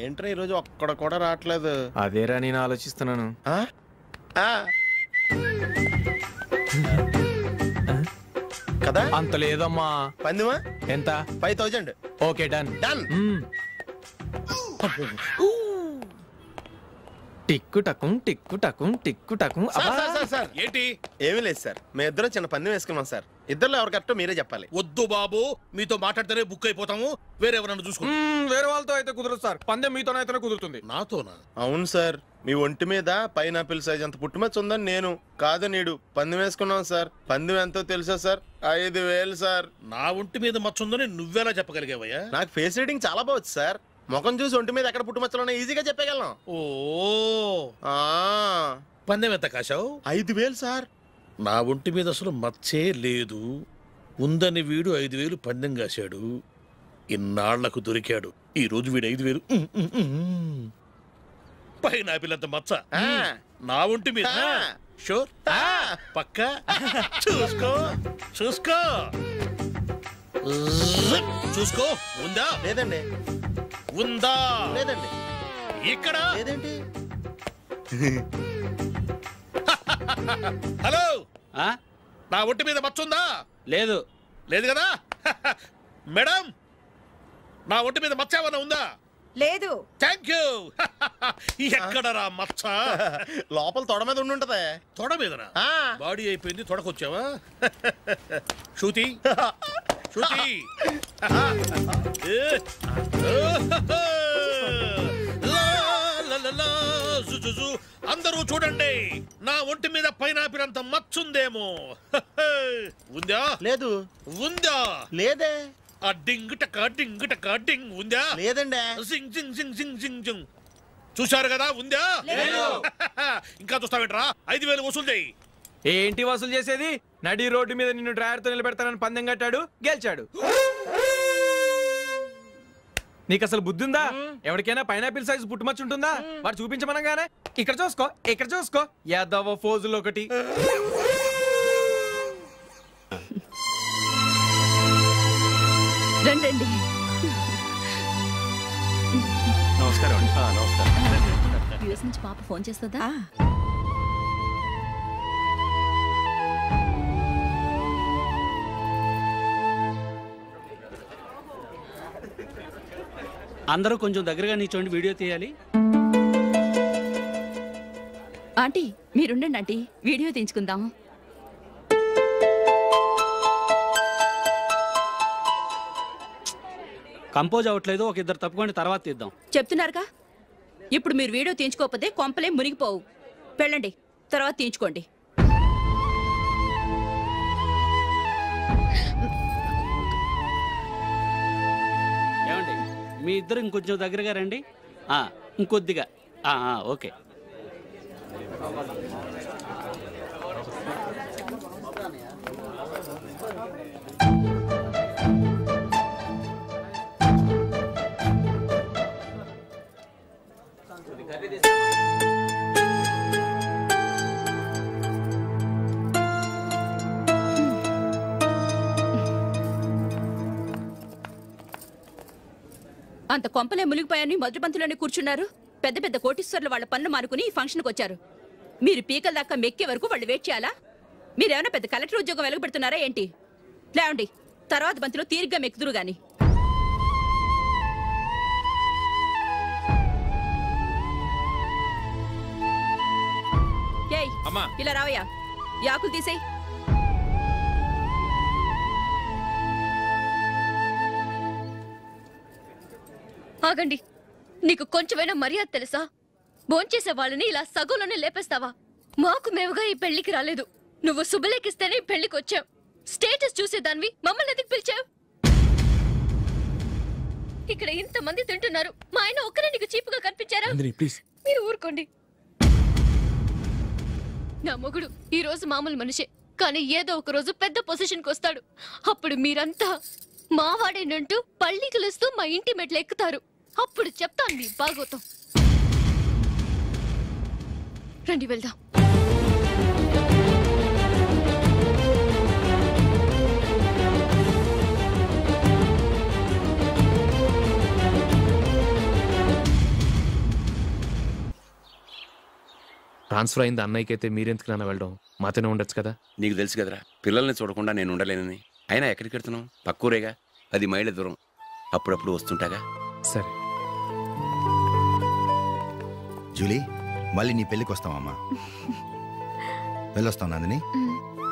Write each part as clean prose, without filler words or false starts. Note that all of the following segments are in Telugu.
ఏంట్రా ఈరోజు ఒక్కడ కూడా రావట్లేదు? అదేరా నేను ఆలోచిస్తున్నాను. కదా అంత లేదమ్మా. పందిమా ఎంత? 5000. Okay done. డన్. టిక్కు టకుం టిక్కు టకుం టిక్కు టకుం. సార్ ఏంటి? ఏమీ లేదు సార్, మేము ఇద్దరం చిన్న పందెం వేసుకున్నాం సార్. ఇద్దరులో ఎవరు కరెక్టో మీరే చెప్పాలి. వద్దు బాబు, మీతో మాట్లాడితేనే బుక్ అయిపోతాము. వేరే ఎవరన్నా చూసుకుంటాం. వేరే వాళ్ళతో అయితే కుదరదు సార్, పందెం మీతోనైతేనే కుదురుతుంది. నాతోనా? అవును సార్, మీ ఒంటి మీద పైనాపిల్ సైజ్ అంత పుట్టుమచ్చ ఉందని నేను కాదు నీడు పందెం వేసుకున్నాం సార్. పందెం ఎంతో తెలుసా సార్? 5000 సార్. నా ఒంటి మీద మచ్చ ఉందని నువ్వెలా చెప్పగలిగావయ్యా? నాకు ఫేస్ రీడింగ్ చాలా బాగుంది సార్. ముఖం చూసి ఒంటి మీద ఎక్కడ పుట్టుమచ్చలో ఈజీగా చెప్పగలను. ఓ పందెం ఎంత కాశావు? 5000 సార్. నా ఒంటి మీద అసలు మచ్చే లేదు. ఉందని వీడు 5000 పందెం కాశాడు. ఇన్నాళ్లకు దొరికాడు. ఈ రోజు వీడు 5000. పైనాపిల్ అంత మచ్చ నా ఒంటి మీద. షూర్? పక్క చూసుకో చూసుకో చూసుకో. ఉందా? లేదండి. ఉందా? లేదండి. ఇక్కడ లేదేంటి? హలో, నా ఒంటి మీద మచ్చ ఉందా? లేదు. లేదు కదా? మేడం, నా ఒంటి మీద మచ్చ ఏమన్నా ఉందా? లేదు. Thank you. ఎక్కడరా మచ్చ? లోపల తొడ మీద ఉండుంటదే. తొడ మీదనా? బాడీ అయిపోయింది, తొడకొచ్చావా? శృతి శృతి, అందరూ చూడండి, నా ఒంటి మీద పైనాపిల్ అంత మచ్చుందేమో. ఉందా? లేదు. ఉందా? లేదే. ఆ డింగ్ టక డింగ్ టక డింగ్ ఉందా? లేదండి. జింగ్ జింగ్ జింగ్ జింగ్ జింగ్ జింగ్. చూశారు కదా? ఉందా? ఇంకా చూస్తావేంట్రా? 5000 వసూలు చేయి. ఏంటి వసూలు చేసేది? నడి రోడ్డు మీద నిన్ను డ్రైవర్తో నిలబెడతానని పందెం కట్టాడు, గెలిచాడు. నీకు అసలు బుద్ధి ఉందా? ఎవరికైనా పైనాపిల్ సైజ్ పుట్టుమచ్చు ఉంటుందా? వాడు చూపించమనగానే ఇక్కడ చూసుకో ఇక్కడ చూసుకో యాదవ ఫోజులు ఒకటి. రండి. నమస్కారం అండి. నమస్కారం. యూఎస్ నుంచి పాప ఫోన్ చేస్తుందా? అందరూ కొంచెం దగ్గరగా నిల్చోండి, వీడియో తీయాలి. ఆంటీ మీరుండండి ఆంటీ, వీడియో తీయించుకుందాం. కంపోజ్ అవ్వట్లేదు, ఒక ఇద్దరు తప్పుకోండి, తర్వాత తీద్దాం. చెప్తున్నారుగా, ఇప్పుడు మీరు వీడియో తీయించుకోకపోతే కొంపలే మునిగిపోవు. వెళ్ళండి, తర్వాత తీయించుకోండి. ఏమండి, మీ ఇద్దరు ఇంకొంచెం దగ్గరగా రండి. ఇంకొద్దిగా. ఓకే. అంత కొంపలే మునిగిపోయాని మొదటి పంతులోనే కూర్చున్నారు. పెద్ద పెద్ద కోటీశ్వర్లు వాళ్ళ పనులు మానుకుని ఈ ఫంక్షన్కి వచ్చారు. మీరు పీకల దాకా మెక్కే వరకు వాళ్ళు వెయిట్ చేయాలా? మీరేమైనా పెద్ద కలెక్టర్ ఉద్యోగం వెలగబెడుతున్నారా ఏంటి? లేవండి, తర్వాత బంతిలో తీరిగ్గా మెక్కుదురు గాని. ఏయ్ ఇలా రావయ్యా, యాకులు తీసేయ్. ఆగండి, నీకు కొంచెమైనా మర్యాద తెలుసా? భోంచేసే వాళ్ళని ఇలా సగంలోనే లేపేస్తావా? మాకు మేముగా ఈ పెళ్లికి రాలేదు. నువ్వు శుభలేఖిస్తేనే ఈ పెళ్లికి వచ్చావు. స్టేటస్ చూసేదానివి మమ్మల్ని ఎందుకు పిలిచావు? ఇక్కడ ఇంతమంది తింటున్నారు, మా ఆయన ఒక్కరే నీకు చీపుగా కనిపించారా? మీరు ఊరుకోండి. నా మొగుడు ఈ రోజు మామూలు మనిషే, కానీ ఏదో ఒక రోజు పెద్ద పొజిషన్కి వస్తాడు. అప్పుడు మీరంతా మావాడేనంటూ పళ్ళికలుస్తూ మా ఇంటి మెట్లు ఎక్కుతారు. అప్పుడు చెప్తాను మీ బాగోతం. రండి వెళ్దాం. ట్రాన్స్ఫర్ అయింది అన్నయ్యకి అయితే మీరెందుకు నాన్న వెళ్ళడం మాతోనే ఉండొచ్చు కదా. నీకు తెలుసు కదరా పిల్లల్ని చూడకుండా నేను ఉండలేనని. అయినా ఎక్కడికి వెళ్తున్నావు? పక్కూరేగా, 10 మైళ్ళ దూరం. అప్పుడప్పుడు వస్తుంటాగా. సరే జూలీ, మళ్ళీ నీ పెళ్ళికి వస్తామమ్మా. వెళ్ళొస్తాం నందిని,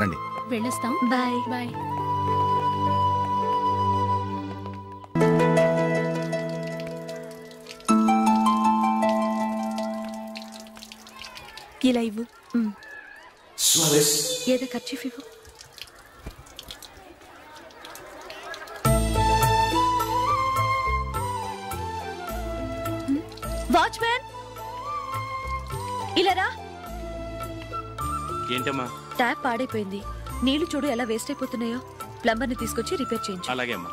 రండి. వెళ్ళొస్తాం. Bye bye. ఇలా ఇవ్వు. ఏదో ఖర్చు ఇవ్వు. వాచ్మ్యాన్ ఇలా రా. ఏంటమ్మా? ట్యాప్ పాడైపోయింది. నీళ్లు చూడు ఎలా వేస్ట్ అయిపోతున్నాయో. ప్లంబర్ ని తీసుకొచ్చి రిపేర్ చేయించు. అలాగే అమ్మా.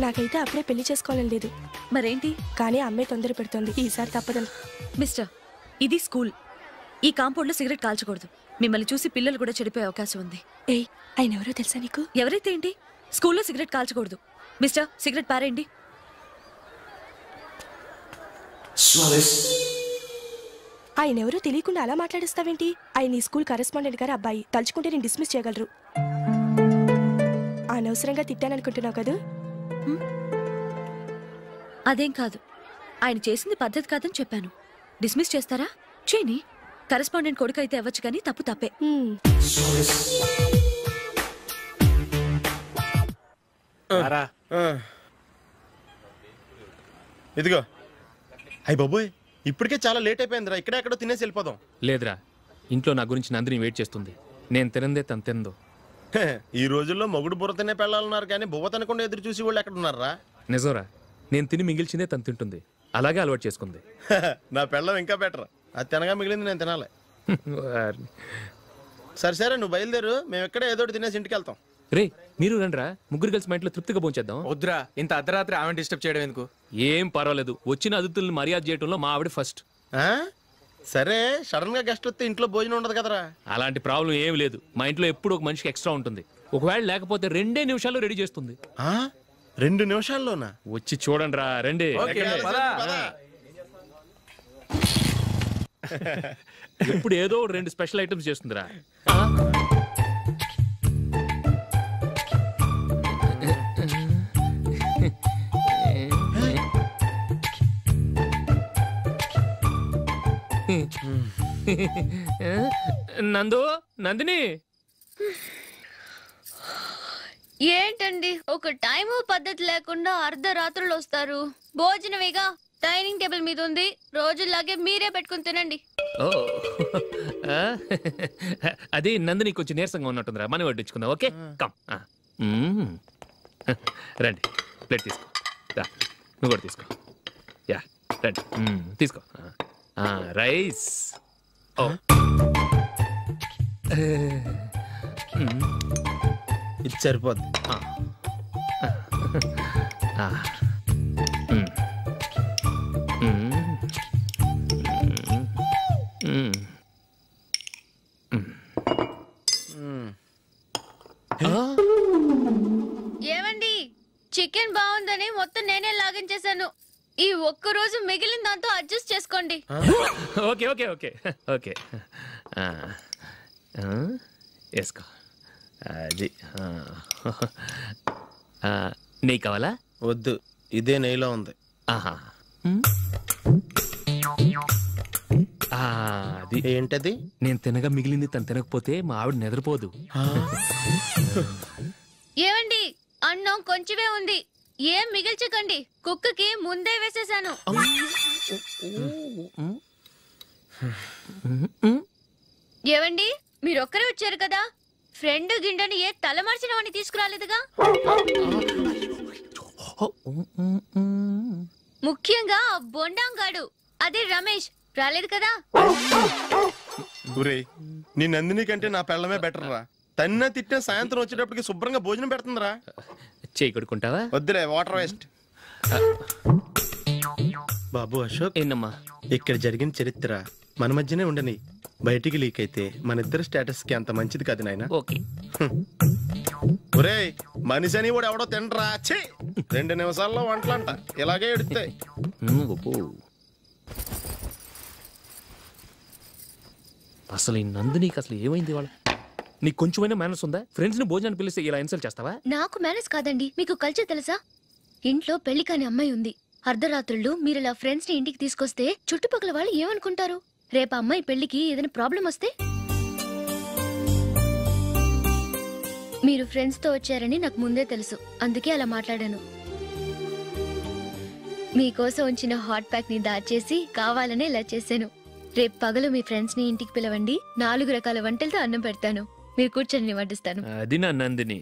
నాకైతే అప్పుడే పెళ్లి చేసుకోవాలని లేదు. మరేంటి? కానీ అమ్మాయి తొందర పెడుతోంది. ఈసారి తప్పదని. మిస్టర్, ఇది స్కూల్. ఈ కాంపౌండ్ లో సిగరెట్ కాల్చకూడదు. మిమ్మల్ని చూసి పిల్లలు కూడా చెడిపోయే అవకాశం ఉంది. ఏయ్, ఆయన ఎవరో తెలుసా నీకు? ఎవరైతే ఏంటి, స్కూల్లో సిగరెట్ కాల్చకూడదు. మిస్టర్, సిగరెట్ పారేయండి. ఆయన ఎవరో తెలియకుండా అలా మాట్లాడిస్తావేంటి? ఆయన ఈ స్కూల్ కరెస్పాండెంట్ గారు అబ్బాయి. తలుచుకుంటే నేను డిస్మిస్ చేయగలరు. అనవసరంగా తిట్టాననుకుంటున్నావు కదా? అదేం కాదు. ఆయన చేసింది పద్ధతి కాదని చెప్పాను. డిస్మిస్ చేస్తారా? చేయని. కరెస్పాండెంట్ కొడుకు అయితే అవ్వచ్చు కానీ తప్పు తప్పే. ఇదిగో. అయ్య బాబోయ్, ఇప్పటికే చాలా లేట్ అయిపోయిందిరా. ఇక్కడెక్కడో తినేసి వెళ్ళిపోదాం. లేదురా, ఇంట్లో నా గురించి నందిని వెయిట్ చేస్తుంది. నేను తినందే తను తిందో. ఈ రోజుల్లో మొగుడు బుర్ర తినే పెళ్ళాలన్నారు కానీ బువ్వ తినకుండా ఎదురు చూసి వాళ్ళు ఎక్కడ ఉన్నారా? నిజంరా, నేను తిని మిగిల్చిందే తను తింటుంది. అలాగే అలవాటు చేసుకుంది. నా పెళ్ళం ఇంకా బెటర్. అది తినగా మిగిలింది నేను తినాలి. సరే సరే, నువ్వు బయలుదేరు. మేము ఎక్కడే ఏదో తినేసి ఇంటికి వెళ్తాం. రే, మీరు రండిరా, ముగ్గురు కలిసి మా ఇంట్లో తృప్తిగా పోంచేద్దాం. వద్దురా, ఇంత అర్ధరాత్రి ఆమె డిస్టర్బ్ చేయడం ఎందుకు? ఏం పర్వాలేదు, వచ్చిన అతిథుల్ని మర్యాద చేయడంలో మా ఆవిడ ఫస్ట్. సరే, సడన్ గా గెస్ట్ వస్తే ఇంట్లో భోజనం ఉండదు కదరా? అలాంటి ప్రాబ్లం ఏం లేదు. మా ఇంట్లో ఎప్పుడు ఒక మనిషికి ఎక్స్ట్రా ఉంటుంది. ఒకవేళ లేకపోతే 2 నిమిషాల్లో రెడీ చేస్తుంది. 2 నిమిషాల్లోనా? వచ్చి చూడండి రా, రండి. ఇప్పుడు ఏదో 2 స్పెషల్ ఐటమ్స్ చేస్తుందిరా. నందు, నందిని. ఏంటండి ఒక టైము పద్ధతి లేకుండా అర్ధరాత్రులు వస్తారు? భోజనమేగా, డైనింగ్ టేబుల్ మీద ఉంది. రోజులాగే మీరే పెట్టుకుని తినండి. అది నందిని కొంచెం నీరసంగా ఉన్నట్టుందిరా. మనీ వడ్డించుకుందాం. Okay, come. రండి, ప్లేట్ తీసుకో. నువ్వు కూడా తీసుకో. యా, రండి, తీసుకో. రైస్. ఇది సరిపోద్ది. ఏమండి, చికెన్ బాగుందని మొత్తం నేనే లాగించేశాను. ఈ ఒక్కరోజు మిగిలిన దాంతో అడ్జస్ట్ చేసుకోండి. ఓకే ఓకే ఓకే ఓకే, వేసుకో. అది నెయ్యి కావాలా? వద్దు, ఇదే నెయ్యిలో ఉంది. అది ఏంటది? నేను తినగా మిగిలింది తను తినకపోతే మా ఆవిడ నిద్రపోదు. ఏమండి, అన్నం కొంచెమే ఉంది. ఏం మిగిల్చకండి. కుక్కకి ముందే వేసేసాను. ఏవండి, మీరొక్కరే వచ్చారు కదా, ఫ్రెండ్ గిండని ఏ తలమార్చిన వాడిని తీసుకురాలేదుగా? ముఖ్యంగా బొండాంగాడు, అదే రమేష్ రాలేదు కదా? నీ నందిని కంటే నా పెళ్ళమే బెటర్ రా. తన్న తిట్టిన సాయంత్రం వచ్చేటప్పటికి శుభ్రంగా భోజనం పెడుతుందిరా. చేయి కొడుకుంటావా? వద్దులే, వాటర్ వేస్ట్. బాబు అశోక్, ఏంటమ్మా ఇక్కడ జరిగిన చరిత్ర మన మధ్యనే ఉండని. బయటికి లీక్ అయితే మన ఇద్దరు స్టేటస్ కి అంత మంచిది కాదు నాయన. ఓకే. ఒరేయ్, మనిషి అని కూడా ఎవడో తినరా. 2 నిమిషాల్లో వంటలంట ఇలాగే ఎడుతాయి. అసలు ఈ నందినికి అసలు ఏమైంది వాళ్ళ? నీకు కొంచెమైనా మేనర్స్ ఉందా? ఫ్రెండ్స్ ని భోజనాన్ని పిలిస్తే ఇలా ఇన్సల్ట్ చేస్తావా? నాకు మేనేజ్ కాదండి, మీకు కల్చర్ తెలుసా? ఇంట్లో పెళ్లి కాని అమ్మాయి ఉంది. అర్ధరాత్రుళ్ళు మీరు ఇలా ఫ్రెండ్స్ ని ఇంటికి తీసుకొస్తే చుట్టుపక్కల వాళ్ళు ఏమనుకుంటారు? రేపు అమ్మాయి పెళ్లికి ఏదైనా ప్రాబ్లం వస్తే? మీరు ఫ్రెండ్స్ తో వచ్చారని నాకు ముందే తెలుసు, అందుకే అలా మాట్లాడాను. మీకోసం ఉంచిన హాట్ ప్యాక్ ని దాచేసి కావాలనే ఇలా చేశాను. రేపు పగలు మీ ఫ్రెండ్స్ ని ఇంటికి పిలవండి, 4 రకాల వంటలతో అన్నం పెడతాను. మీరు కూర్చొని వడ్డిస్తాను. అది నా నందిని.